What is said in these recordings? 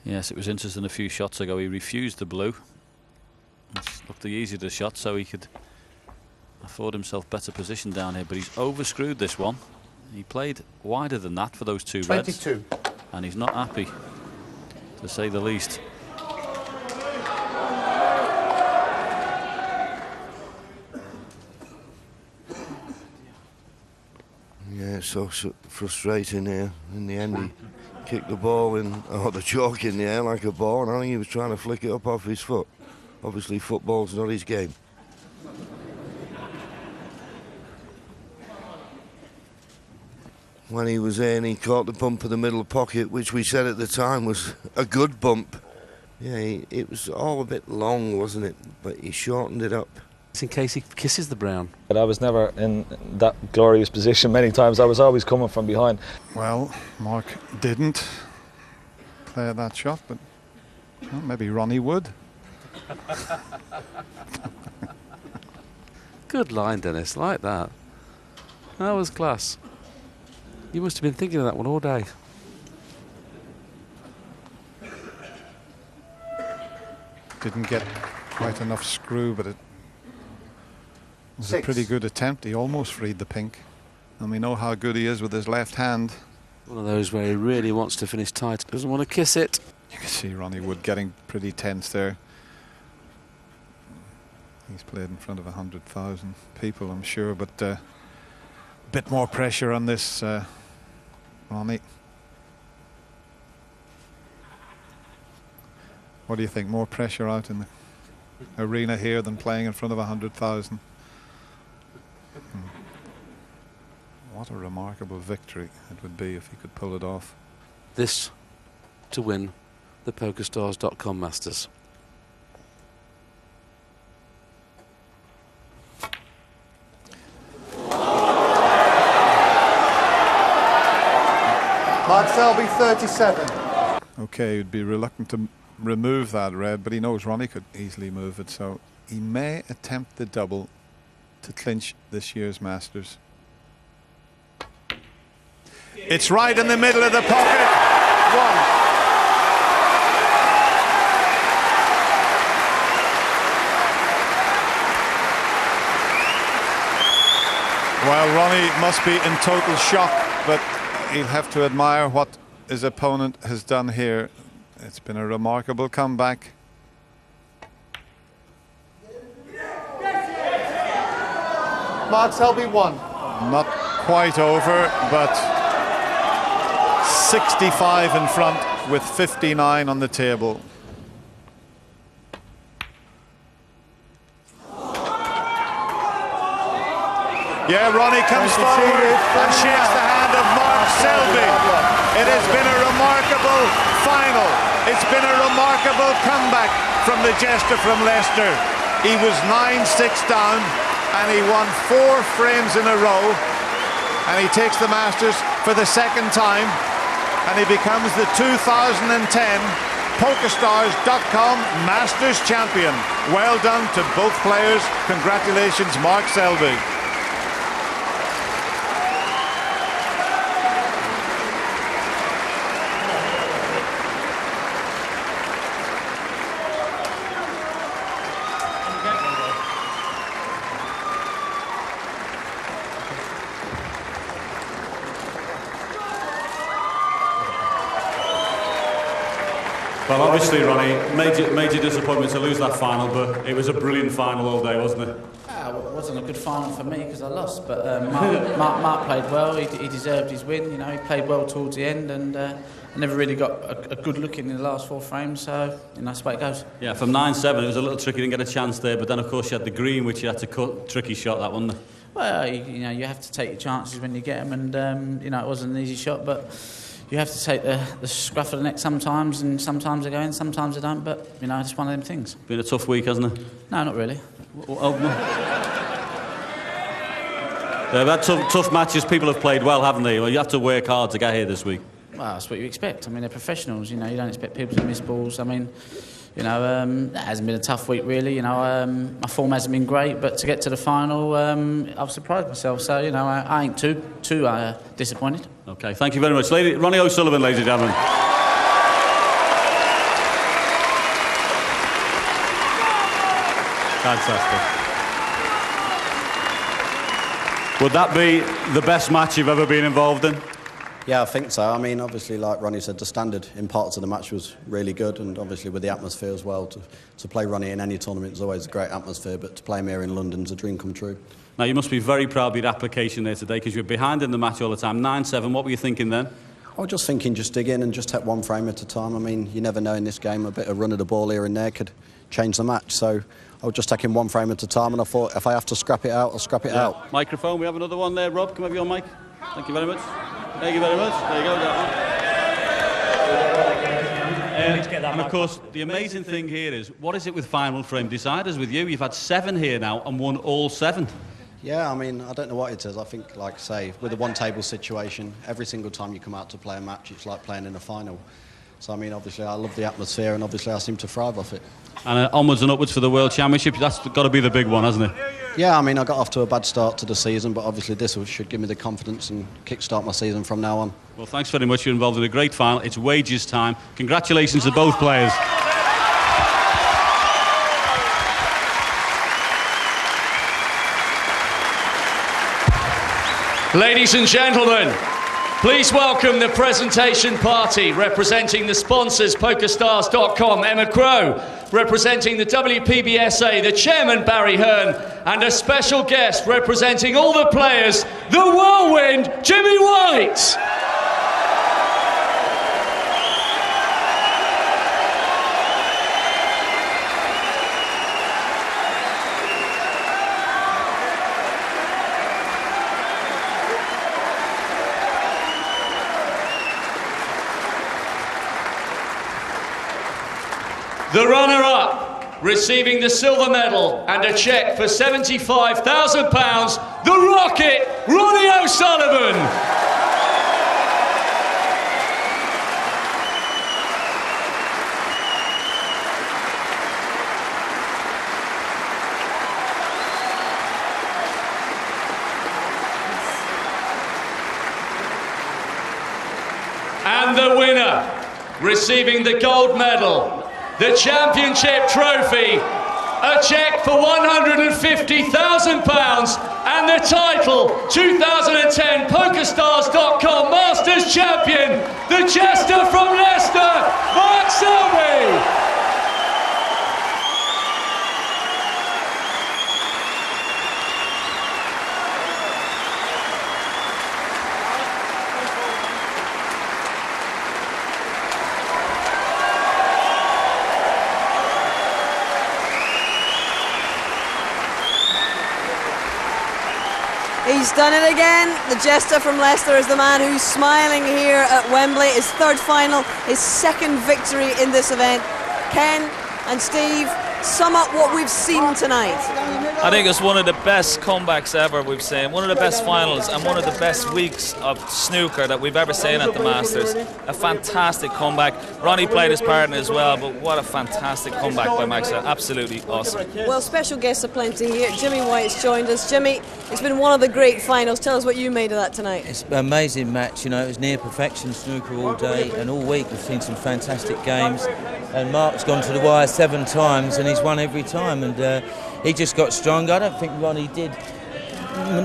Yes, it was interesting a few shots ago. He refused the blue. It looked the easier the shot, so he could afford himself better position down here. But he's overscrewed this one. He played wider than that for those two 22. reds. And he's not happy, to say the least. Yeah, it's so frustrating here. In the end, he kicked the ball in, or the chalk in the air like a ball, and I think he was trying to flick it up off his foot. Obviously, football's not his game. When he was in, he caught the bump in the middle pocket, which we said at the time was a good bump. Yeah, it was all a bit long, wasn't it? But he shortened it up. In case he kisses the brown. But I was never in that glorious position many times. I was always coming from behind. Well, Mark didn't play that shot, but well, maybe Ronnie Wood. Good line, Dennis. Like that. That was class. You must have been thinking of that one all day. Didn't get quite enough screw, but it was a pretty good attempt. He almost freed the pink. And we know how good he is with his left hand. One of those where he really wants to finish tight. Doesn't want to kiss it. You can see Ronnie Wood getting pretty tense there. He's played in front of 100,000 people, I'm sure, but a bit more pressure on this Ronnie. What do you think? More pressure out in the arena here than playing in front of 100,000? What a remarkable victory it would be if he could pull it off. This to win the PokerStars.com Masters. Mark Selby, 37. Okay, he'd be reluctant to remove that red, but he knows Ronnie could easily move it, so he may attempt the double to clinch this year's Masters. It's right in the middle of the pocket. One. Well, Ronnie must be in total shock, but he'll have to admire what his opponent has done here. It's been a remarkable comeback. Mark Selby, 1. Not quite over, but 65 in front with 59 on the table. Yeah, Ronnie comes forward and shakes the hand of Mark Selby. It has been a remarkable final. It's been a remarkable comeback from the jester from Leicester. He was 9-6 down and he won 4 frames in a row, and he takes the Masters for the second time, and he becomes the 2010 PokerStars.com Masters champion. Well done to both players. Congratulations, Mark Selby. Well, obviously, Ronnie, major disappointment to lose that final, but it was a brilliant final all day, wasn't it? It wasn't a good final for me because I lost, but Mark played well. He deserved his win. You know, he played well towards the end, and I never really got a good look in the last 4 frames. So, you know, that's the way it goes. Yeah, from 9-7, it was a little tricky. Didn't get a chance there, but then of course you had the green, which you had to cut. Tricky shot, that wasn't it? Well, you know, you have to take your chances when you get them, and you know, it wasn't an easy shot, but you have to take the scruff of the neck sometimes, and sometimes I go in, sometimes I don't, but, you know, it's one of them things. Been a tough week, hasn't it? No, not really. They've had tough matches. People have played well, haven't they? Well, you have to work hard to get here this week. Well, that's what you expect. I mean, they're professionals, you know, you don't expect people to miss balls. I mean, you know, it hasn't been a tough week, really. You know, my form hasn't been great, but to get to the final, I've surprised myself. So, you know, I ain't too disappointed. OK, thank you very much. Ronnie O'Sullivan, ladies and gentlemen. Fantastic. Would that be the best match you've ever been involved in? Yeah, I think so. I mean, obviously, like Ronnie said, the standard in parts of the match was really good, and obviously with the atmosphere as well. To play Ronnie in any tournament is always a great atmosphere, but to play him here in London's a dream come true. Now, you must be very proud of your application there today, because you were behind in the match all the time. 9-7, what were you thinking then? I was just thinking, just dig in and just take one frame at a time. I mean, you never know in this game, a bit of run of the ball here and there could change the match. So I was just taking one frame at a time, and I thought if I have to scrap it out, I'll scrap it out. Microphone, we have another one there. Rob, come over your mic. Thank you very much. Thank you very much. There you go. And of course, the amazing thing here is, what is it with final frame deciders with you? You've had 7 here now and won all 7. Yeah, I mean, I don't know what it is. I think, like I say, with a one-table situation, every single time you come out to play a match, it's like playing in a final. So, I mean, obviously, I love the atmosphere, and obviously, I seem to thrive off it. And onwards and upwards for the World Championship, that's got to be the big one, hasn't it? Yeah, I mean, I got off to a bad start to the season, but obviously this should give me the confidence and kick-start my season from now on. Well, thanks very much. You're involved in a great final. It's wages time. Congratulations to both players. Ladies and gentlemen, please welcome the presentation party representing the sponsors PokerStars.com, Emma Crow, representing the WPBSA, the chairman Barry Hearn, and a special guest representing all the players, the whirlwind Jimmy White. The runner-up, receiving the silver medal and a cheque for £75,000, the Rocket, Ronnie O'Sullivan. And the winner, receiving the gold medal, the championship trophy, a cheque for £150,000 and the title 2010 PokerStars.com Masters Champion, the jester from Leicester, Mark Selby. He's done it again. The jester from Leicester is the man who's smiling here at Wembley. His 3rd final, his 2nd victory in this event. Ken and Steve, sum up what we've seen tonight. I think it's one of the best comebacks ever we've seen, one of the best finals and one of the best weeks of snooker that we've ever seen at the Masters. A fantastic comeback. Ronnie played his part in it as well, but what a fantastic comeback by Max. Absolutely awesome. Well, special guests aplenty here. Jimmy White's joined us. Jimmy, it's been one of the great finals. Tell us what you made of that tonight. It's an amazing match. You know, it was near perfection snooker all day, and all week we've seen some fantastic games. And Mark's gone to the wire 7 times, and he's won every time. And he just got stronger. I don't think Ronnie did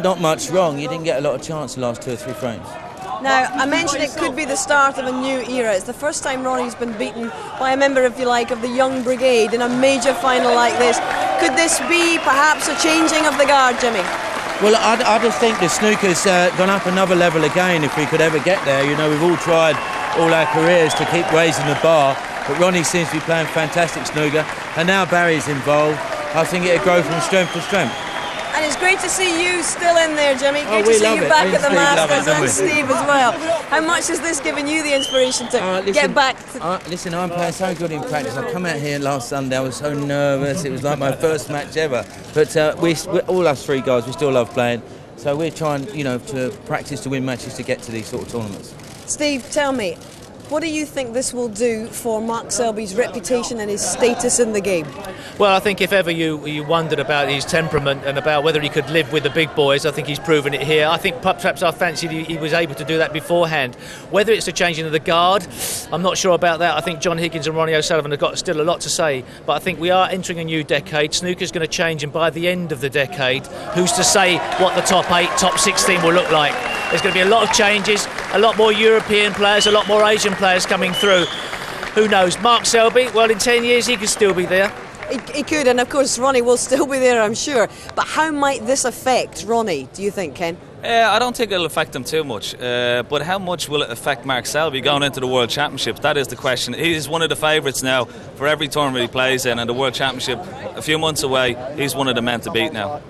not much wrong. He didn't get a lot of chance the last 2 or 3 frames. Now, I mentioned it could be the start of a new era. It's the first time Ronnie's been beaten by a member, if you like, of the young brigade in a major final like this. Could this be perhaps a changing of the guard, Jimmy? Well, I just think the snooker's gone up another level again if we could ever get there. You know, we've all tried all our careers to keep raising the bar, but Ronnie seems to be playing fantastic snooker, and now Barry's involved. I think it'll grow from strength to strength. And it's great to see you still in there, Jimmy. Great to see you back at the Masters, and Steve as well. How much has this given you the inspiration to get back to... Listen, I'm playing so good in practice. I come out here last Sunday, I was so nervous. It was like my first match ever. But we all us 3 guys, we still love playing. So we're trying, you know, to practice to win matches to get to these sort of tournaments. Steve, tell me, What do you think this will do for Mark Selby's reputation and his status in the game? Well, I think if ever you wondered about his temperament and about whether he could live with the big boys, I think he's proven it here. I think perhaps I fancied he was able to do that beforehand. Whether it's the changing of the guard, I'm not sure about that. I think John Higgins and Ronnie O'Sullivan have got still a lot to say, but I think we are entering a new decade. Snooker's going to change, and by the end of the decade, who's to say what the top 8, top 16 will look like? There's going to be a lot of changes, a lot more European players, a lot more Asian players coming through. Who knows? Mark Selby, well, in 10 years he could still be there. He could, and of course Ronnie will still be there, I'm sure. But how might this affect Ronnie, do you think, Ken? I don't think it'll affect him too much, but how much will it affect Mark Selby going into the World Championships? That is the question. He's one of the favourites now for every tournament he plays in, and the World Championship, a few months away, he's one of the men to beat now.